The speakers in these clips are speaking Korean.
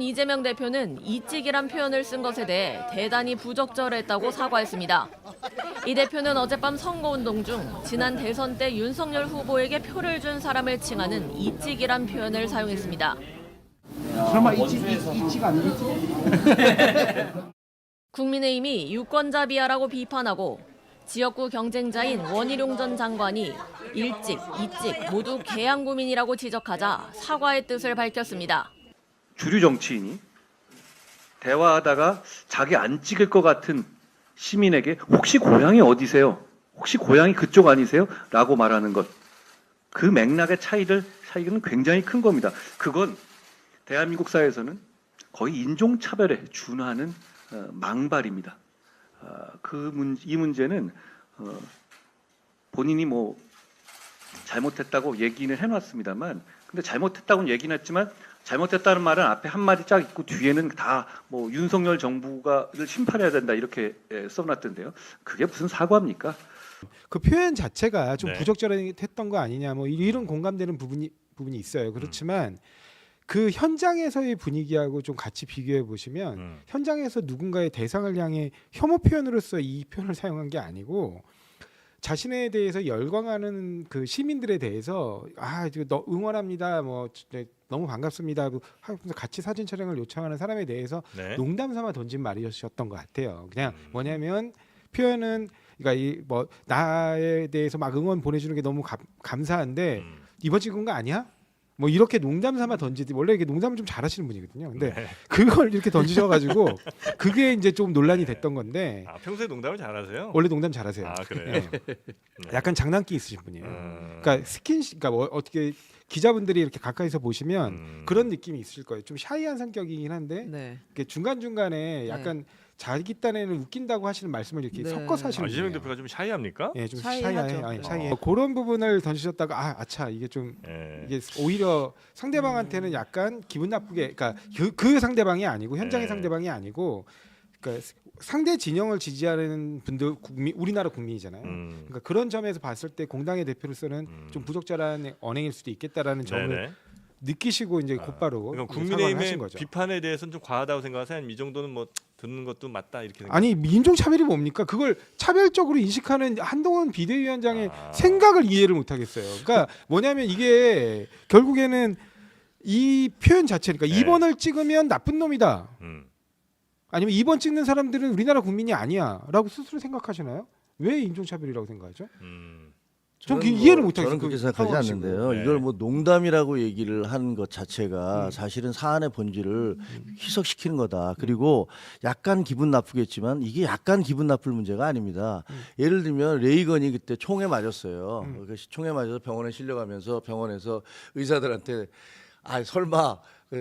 이재명 대표는 이찍이란 표현을 쓴 것에 대해 대단히 부적절했다고 사과했습니다. 이 대표는 어젯밤 선거운동 중 지난 대선 때 윤석열 후보에게 표를 준 사람을 칭하는 이찍이란 표현을 사용했습니다. 설마 이찍 아니겠지? 국민의힘이 유권자 비하라고 비판하고 지역구 경쟁자인 원희룡 전 장관이 일찍, 이찍 모두 개항구민이라고 지적하자 사과의 뜻을 밝혔습니다. 주류 정치인이 대화하다가 자기 안 찍을 것 같은 시민에게 혹시 고향이 어디세요? 혹시 고향이 그쪽 아니세요? 라고 말하는 것. 그 맥락의 차이는 굉장히 큰 겁니다. 그건 대한민국 사회에서는 거의 인종차별에 준하는 망발입니다. 이 문제는 본인이 뭐 잘못했다고 얘기는 해놨습니다만, 근데 잘못했다고는 얘기는 했지만 잘못했다는 말은 앞에 한 마디 쫙 있고 뒤에는 다 뭐 윤석열 정부가를 심판해야 된다 이렇게 써놨던데요. 그게 무슨 사과입니까? 그 표현 자체가 좀 네. 부적절했던 거 아니냐 뭐 이런 공감되는 부분이 있어요. 그렇지만 그 현장에서의 분위기하고 좀 같이 비교해 보시면 현장에서 누군가의 대상을 향해 혐오 표현으로서 이 표현을 사용한 게 아니고 자신에 대해서 열광하는 그 시민들에 대해서 너 응원합니다 뭐 너무 반갑습니다 하면서 같이 사진 촬영을 요청하는 사람에 대해서 네. 농담 삼아 던진 말이었던 것 같아요. 그냥 뭐냐면 표현은 그러니까 뭐 나에 대해서 막 응원 보내주는 게 너무 감사한데 이번 찍은 거 아니야? 뭐 이렇게 농담 삼아 던지지 원래 이게 농담을 좀 잘하시는 분이거든요. 근데 네. 그걸 이렇게 던지셔가지고 그게 이제 좀 논란이 됐던 건데 평소에 농담을 잘하세요? 원래 농담 잘하세요. 아 그래요? 네. 약간 장난기 있으신 분이에요. 음. 그러니까 그러니까 뭐 어떻게 기자분들이 이렇게 가까이서 보시면 그런 느낌이 있을 거예요. 좀 샤이한 성격이긴 한데 네. 중간 중간에 약간 자기 딴에는 웃긴다고 하시는 말씀을 이렇게 네. 섞어서 하시는 이재명 분이에요. 대표가 좀 샤이합니까? 예, 좀 샤이하죠. 샤이해. 그런 부분을 던지셨다가 아차 이게 좀 예. 이게 오히려 상대방한테는 약간 기분 나쁘게, 그러니까 그 상대방이 아니고 현장의 네. 상대방이 아니고, 그러니까 상대 진영을 지지하는 분들 우리나라 국민이잖아요. 그러니까 그런 점에서 봤을 때 공당의 대표로서는 좀 부적절한 언행일 수도 있겠다라는 점을 네네. 느끼시고 이제 곧바로 그러니까 사과를 하신 국민의힘의 거죠. 비판에 대해서는 좀 과하다고 생각하세요? 아니면 이 정도는 뭐 듣는 것도 맞다 이렇게 생각? 아니 인종 차별이 뭡니까? 그걸 차별적으로 인식하는 한동훈 비대위원장의 생각을 이해를 못 하겠어요. 그러니까 뭐냐면 이게 결국에는 이 표현 자체니까 네. 2번을 찍으면 나쁜 놈이다. 음. 아니면 2번 찍는 사람들은 우리나라 국민이 아니야라고 스스로 생각하시나요? 왜 인종 차별이라고 생각하죠? 전 저는 이해를 못 하겠어요. 저는 그렇게 생각하지 상황이시고. 않는데요. 네. 이걸 뭐 농담이라고 얘기를 한 것 자체가 사실은 사안의 본질을 희석시키는 거다. 그리고 약간 기분 나쁘겠지만 이게 약간 기분 나쁠 문제가 아닙니다. 예를 들면 레이건이 그때 총에 맞았어요. 그 총에 맞아서 병원에 실려가면서 병원에서 의사들한테 설마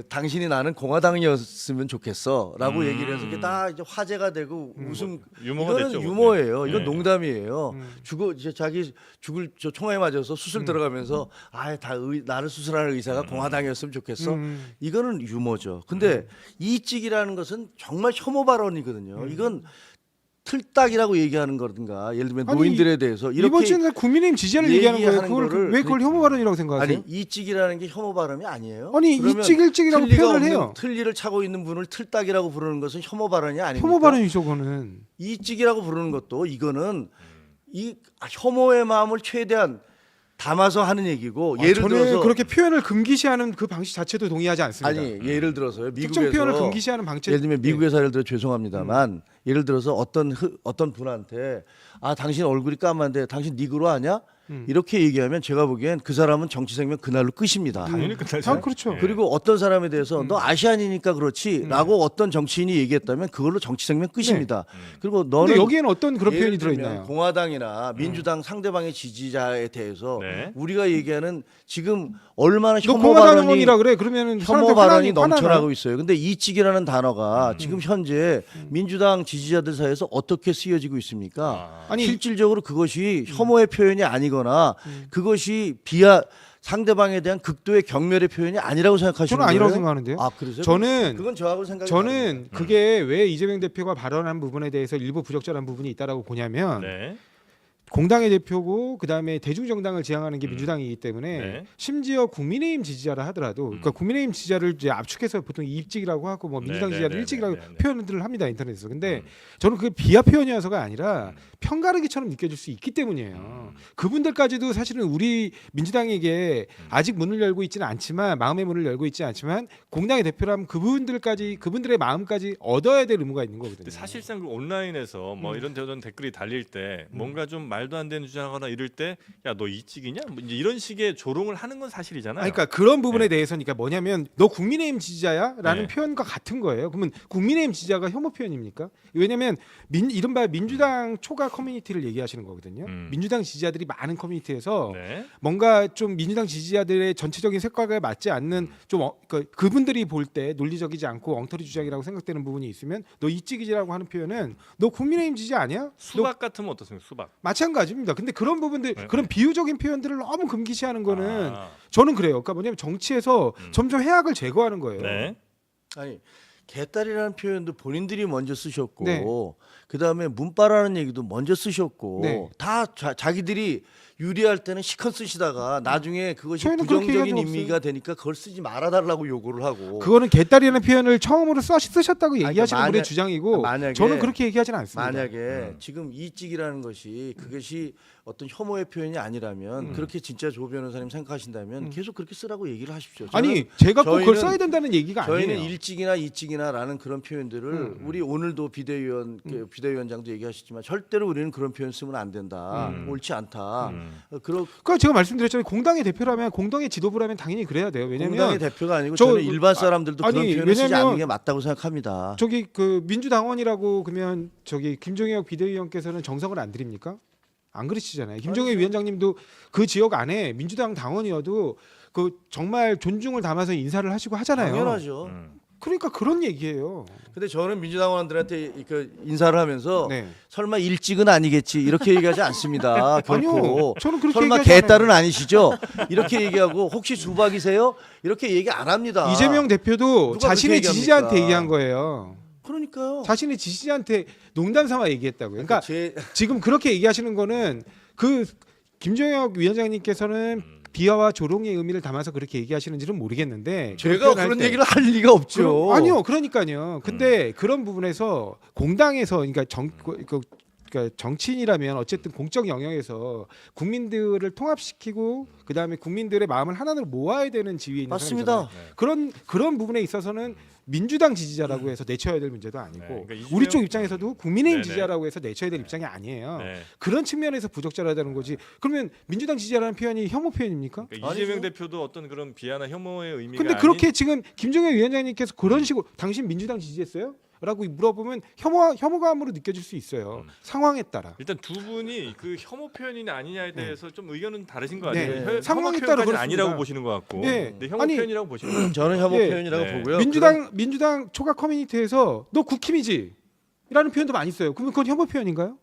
당신이 나는 공화당이었으면 좋겠어라고 얘기를 해서 그게 다 이제 화제가 되고 웃음. 유머가 이거는 됐죠, 유머예요. 그때. 이건 네. 농담이에요. 이제 자기 죽을 저 총에 맞아서 수술 들어가면서 나를 수술하는 의사가 공화당이었으면 좋겠어. 이거는 유머죠. 근데 이찍이라는 것은 정말 혐오 발언이거든요. 이건 틀딱이라고 얘기하는 거든가 예를 들면 아니, 노인들에 대해서 이번 이렇게 주는 국민의힘 지지자를 얘기하는 거예요. 얘기하는 거를 왜 그걸 혐오 발언이라고 생각하세요? 아니 이찍이라는 게 혐오 발음이 아니에요? 아니, 그러면 이찍 일찍이라고 틀니가 표현을 없는 해요. 틀니를 차고 있는 분을 틀딱이라고 부르는 것은 혐오 발언이 아닙니까? 혐오 발언이죠, 그거는. 이찍이라고 부르는 것도 이거는 혐오의 마음을 최대한 담아서 하는 얘기고 예를 저는 들어서 그렇게 표현을 금기시하는 그 방식 자체도 동의하지 않습니다. 아니 예를 들어서요 특정 미국에서 표현을 금기시하는 방식. 예를 들면 미국에서 예를 들어 죄송합니다만 예를 들어서 어떤 분한테 당신 얼굴이 까만데 당신 니그로 아냐? 이렇게 얘기하면 제가 보기엔 그 사람은 정치 생명 그날로 끝입니다. 당연히 끝나죠. 아, 그렇죠. 예. 그리고 어떤 사람에 대해서 너 아시안이니까 그렇지라고 어떤 정치인이 얘기했다면 그걸로 정치 생명 끝입니다. 그리고 너는 근데 여기에는 어떤 그런 예를 표현이 들면 들어있나요? 공화당이나 민주당 상대방의 지지자에 대해서 네. 우리가 얘기하는 지금 얼마나 너 혐오 공화당원이라 발언이 그래? 그러면은 혐오 사람들 발언이 화나나요? 넘쳐나고 있어요. 근데 이찍이라는 단어가 지금 현재 민주당 지지자들 사이에서 어떻게 쓰여지고 있습니까? 아니, 실질적으로 그것이 혐오의 표현이 아니거나 그것이 상대방에 대한 극도의 경멸의 표현이 아니라고 생각하시는 저는 거예요? 아니라고 생각하는데요. 그러세요? 저는 그건 저하고 생각이 저는 그게 왜 이재명 대표가 발언한 부분에 대해서 일부 부적절한 부분이 있다라고 보냐면 네. 공당의 대표고 그다음에 대중정당을 지향하는 게 민주당이기 때문에 네. 심지어 국민의힘 지지자라 하더라도 그러니까 국민의힘 지지자를 이제 압축해서 보통 이입직이라고 하고 뭐 민주당 네, 지지자를 네, 일찍이라고 네, 네, 네. 표현들을 합니다 인터넷에서. 근데 저는 그게 비하 표현이어서가 아니라 편가르기처럼 느껴질 수 있기 때문이에요. 그분들까지도 사실은 우리 민주당에게 아직 문을 열고 있지는 않지만 마음의 문을 열고 있지 않지만 공당의 대표라면 그분들의 마음까지 얻어야 될 의무가 있는 거거든요. 근데 사실상 그 온라인에서 뭐 이런 저런 댓글이 달릴 때 뭔가 좀 말도 안 되는 주장하거나 이럴 때 야 너 이찍이냐 뭐 이제 이런 식의 조롱을 하는 건 사실이잖아요. 그러니까 그런 부분에 네. 대해서는 그러니까 뭐냐면 너 국민의힘 지지자야?라는 네. 표현과 같은 거예요. 그러면 국민의힘 지지자가 혐오 표현입니까? 왜냐하면 이른바 민주당 초과 커뮤니티를 얘기하시는 거거든요. 민주당 지지자들이 많은 커뮤니티에서 네. 뭔가 좀 민주당 지지자들의 전체적인 색깔과 맞지 않는 좀 그분들이 볼 때 논리적이지 않고 엉터리 주장이라고 생각되는 부분이 있으면 너 이찌기지라고 하는 표현은 너 국민의힘 지지자 아니야? 너 수박 같으면 어떻습니까? 수박. 마찬가지입니다. 근데 그런 부분들 네, 그런 네. 비유적인 표현들을 너무 금기시하는 거는 아, 저는 그래요. 그러니까 뭐냐면 정치에서 점점 해악을 제거하는 거예요. 네. 아니 개딸이라는 표현도 본인들이 먼저 쓰셨고 네. 그다음에 문바라는 얘기도 먼저 쓰셨고 네. 다 자기들이 유리할 때는 시컨 쓰시다가 나중에 그것이 저희는 그렇게 부정적인 얘기한 적 의미가 되니까 그걸 쓰지 말아달라고 요구를 하고 그거는 개딸이라는 표현을 처음으로 쓰셨다고 그러니까 얘기하시는 분의 만약- 주장이고 만약에- 저는 그렇게 얘기하지는 않습니다. 만약에 지금 이찍이라는 것이 그것이 어떤 혐오의 표현이 아니라면 그렇게 진짜 조 변호사님 생각하신다면 계속 그렇게 쓰라고 얘기를 하십시오. 아니 제가 꼭 그걸 저희는- 써야 된다는 얘기가 저희는 아니에요. 일찍이나 이찍이나라는 그런 표현들을 우리 오늘도 비대위원장도 얘기하셨지만 절대로 우리는 그런 표현 쓰면 안 된다. 옳지 않다. 그러니까 제가 말씀드렸잖아요. 공당의 대표라면 공당의 지도부라면 당연히 그래야 돼요. 왜냐면 공당의 대표가 아니고 저- 저는 일반 사람들도 아니, 그런 표현을 쓰지 왜냐면 않는 게 맞다고 생각합니다. 저기 그 민주당원이라고 그러면 저기 김종혁 비대위원께서는 정성을 안 드립니까? 안 그러시잖아요. 김종혁 위원장님도 그 지역 안에 민주당 당원이어도 그 정말 존중을 담아서 인사를 하시고 하잖아요. 당연하죠. 그러니까 그런 얘기예요. 근데 저는 민주당원들한테 그 인사를 하면서 네. 설마 일찍은 아니겠지 이렇게 얘기하지 않습니다. 결코. 아니요. 저는 그렇게 설마 얘기하지 개딸은 아니시죠? 이렇게 얘기하고 혹시 수박이세요? 이렇게 얘기 안 합니다. 이재명 대표도 누가 자신의 그렇게 지지자한테 얘기합니까? 얘기한 거예요. 그러니까요. 자신의 지지자한테 농담 삼아 얘기했다고요. 그러니까 제 지금 그렇게 얘기하시는 거는 그 김종혁 위원장님께서는 비하와 조롱의 의미를 담아서 그렇게 얘기하시는지는 모르겠는데 제가 표현할 그런 때 얘기를 할 리가 없죠. 아니요, 그러니까요. 근데 그런 부분에서 공당에서 그러니까 그러니까 정치인이라면 어쨌든 공적 영역에서 국민들을 통합시키고 그 다음에 국민들의 마음을 하나로 모아야 되는 지위에 있는 맞습니다. 사람이잖아요. 그런 부분에 있어서는 민주당 지지자라고 해서 내쳐야 될 문제도 아니고 네, 그러니까 우리 쪽 입장에서도 국민의힘 네네. 지지자라고 해서 내쳐야 될 입장이 아니에요. 네. 그런 측면에서 부적절하다는 거지. 그러면 민주당 지지자라는 표현이 혐오 표현입니까? 그러니까 이재명 대표도 어떤 그런 비하나 혐오의 의미가 근데 아닌 그렇게 지금 김종혁 위원장님께서 그런 식으로 당신 민주당 지지했어요? 라고 물어보면 혐오감으로 느껴질 수 있어요. 상황에 따라. 일단 두 분이 그 혐오 표현이냐 아니냐에 대해서 좀 의견은 다르신 것 네. 같아요. 네. 혐오 상황에 따라 표현까지는 그렇습니다. 아니라고 보시는 것 같고, 네. 근데 혐오 아니, 표현이라고 보시는 것 같아요. 저는 혐오 예. 표현이라고 네. 보고요. 민주당 초과 커뮤니티에서 너 국힘이지? 라는 표현도 많이 써요. 그러면 그건 혐오 표현인가요?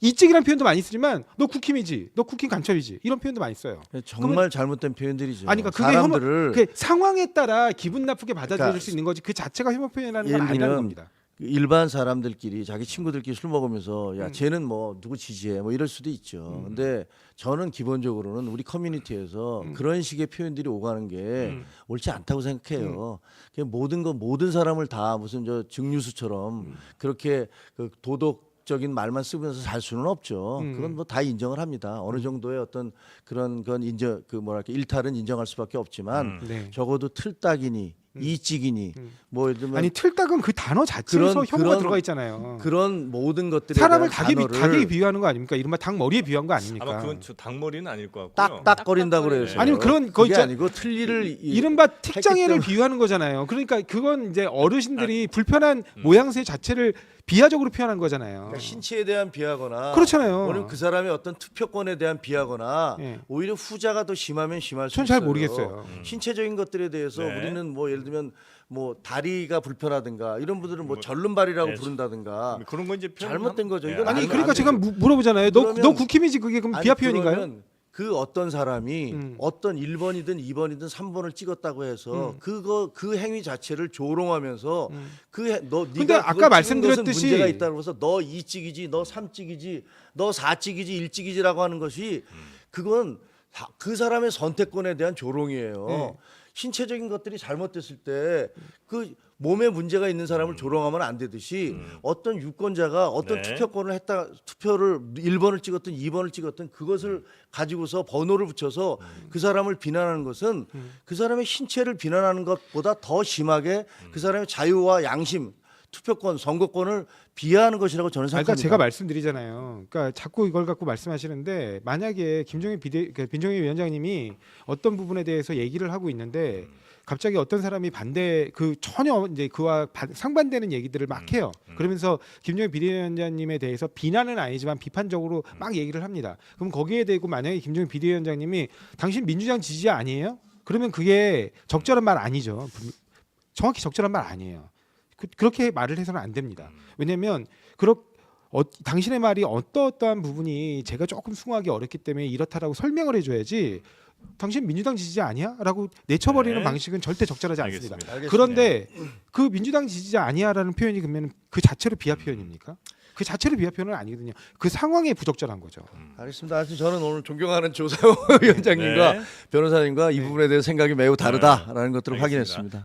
이찍이라는 표현도 많이 쓰지만 너 국힘이지? 너 국힘 간첩이지? 이런 표현도 많이 써요. 정말 잘못된 표현들이죠. 아니, 그러니까 그게 사람들을 그 상황에 따라 기분 나쁘게 받아들일 그러니까 수 있는 거지 그 자체가 혐오 표현이라는 건 예를 아니라는 들면 겁니다. 일반 사람들끼리 자기 친구들끼리 술 먹으면서 야 쟤는 뭐 누구 지지해 뭐 이럴 수도 있죠. 근데 저는 기본적으로는 우리 커뮤니티에서 그런 식의 표현들이 오가는 게 옳지 않다고 생각해요. 그냥 모든 사람을 다 무슨 저 증류수처럼 그렇게 그 도덕적인 말만 쓰면서 살 수는 없죠. 그건 뭐 다 인정을 합니다. 어느 정도의 어떤 그런 건 인정 그 뭐랄까 일탈은 인정할 수밖에 없지만 네. 적어도 틀딱이니 이찍이니 뭐 예를 들면 아니 틀딱은 그 단어 자체에서 그런- 혐오가 그런- 들어가 있잖아요. 그런 모든 것들에 사람을 대한 닭에 비유하는 거 아닙니까? 이른바 닭 머리에 비유한 거 아닙니까? 아마 그건 저 닭머리는 아닐 것 같고요. 딱딱거린다고 그래요. 아니면 그런 거 그게 있잖- 아니고 틀니를 이른바 틱장애를 때문에- 비유하는 거잖아요. 그러니까 그건 이제 어르신들이 불편한 모양새 자체를 비하적으로 표현한 거잖아요. 그러니까 신체에 대한 비하거나 그렇잖아요. 오늘 그 사람의 어떤 투표권에 대한 비하거나 예. 오히려 후자가 더 심하면 심할 수 전 있어요. 잘 모르겠어요. 신체적인 것들에 대해서 네. 우리는 뭐 예를 들면 뭐 다리가 불편하든가 이런 분들은 뭐 절름발이라고 네. 부른다든가 그런 건 이제 표현 잘못된 거죠. 이건 아니 안 그러니까 되죠. 제가 물어보잖아요. 너 그러면- 국힘이지 그게 그럼 아니, 비하 표현인가요? 그러면 그 어떤 사람이 음. 어떤 1번이든 2번이든 3번을 찍었다고 해서 그 행위 자체를 조롱하면서 너 근데 네가 아까 그걸 찍은 말씀드렸듯이 것은 문제가 있다고 해서 너 2찍이지 너 3찍이지 너 4찍이지 1찍이지라고 하는 것이 그건 그 사람의 선택권에 대한 조롱이에요. 네. 신체적인 것들이 잘못됐을 때 그 몸에 문제가 있는 사람을 조롱하면 안 되듯이 어떤 유권자가 어떤 네. 투표권을 했다 투표를 1번을 찍었든 2번을 찍었든 그것을 가지고서 번호를 붙여서 그 사람을 비난하는 것은 그 사람의 신체를 비난하는 것보다 더 심하게 그 사람의 자유와 양심, 투표권, 선거권을 비하하는 것이라고 저는 그러니까 생각합니다. 제가 말씀드리잖아요. 그러니까 자꾸 이걸 갖고 말씀하시는데 만약에 김종인 위원장님이 어떤 부분에 대해서 얘기를 하고 있는데 갑자기 어떤 사람이 전혀 이제 그와 상반되는 얘기들을 막 해요. 그러면서 김종인 비대위원장님에 대해서 비난은 아니지만 비판적으로 막 얘기를 합니다. 그럼 거기에 대고 만약에 김종인 비대위원장님이 당신 민주당 지지자 아니에요? 그러면 그게 적절한 말 아니죠. 정확히 적절한 말 아니에요. 그렇게 말을 해서는 안 됩니다. 왜냐하면 당신의 말이 어떠한 부분이 제가 조금 수긍하기 어렵기 때문에 이렇다라고 설명을 해줘야지 당신 민주당 지지자 아니야? 라고 내쳐버리는 네. 방식은 절대 적절하지 않습니다. 알겠습니다. 그런데 그 민주당 지지자 아니야라는 표현이 그러면 그 자체로 비하 표현입니까? 그 자체로 비하 표현은 아니거든요. 그 상황에 부적절한 거죠. 알겠습니다. 하여튼 저는 오늘 존경하는 조사호 위원장님과 네. 변호사님과 이 부분에 대해서 생각이 매우 다르다라는 것들을 알겠습니다. 확인했습니다.